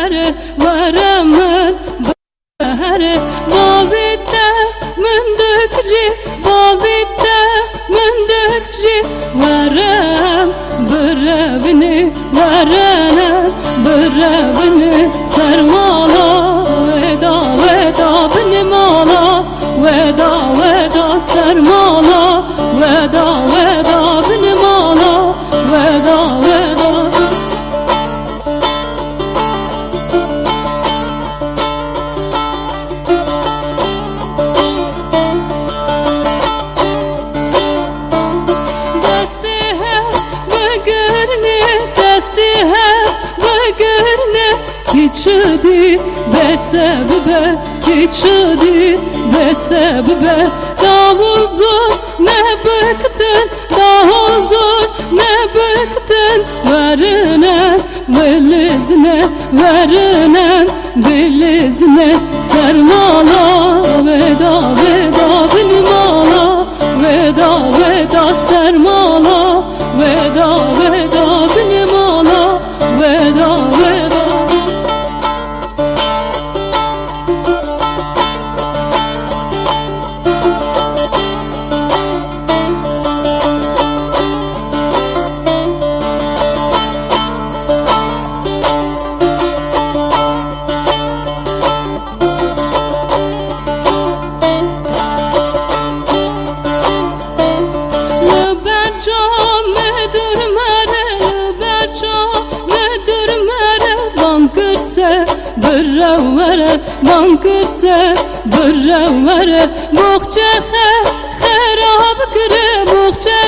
هره ورمن هره باویته من دکجی باویته من دکجی ورم بربنی ورنم بربنی سرمالا ودا ودا بنی مالا ودا ودا سرمالا ودا ودا بنی مالا ودا ودا Kiçdi besebbe kiçdi besebbe davul zor ne bıktın davul zor ne bıktın verine bilizne verine bilizne sermala veda veda benim ala veda veda sermala veda veda benim ala veda veda برره بانکرسه برره بخچه خراب کره بخچه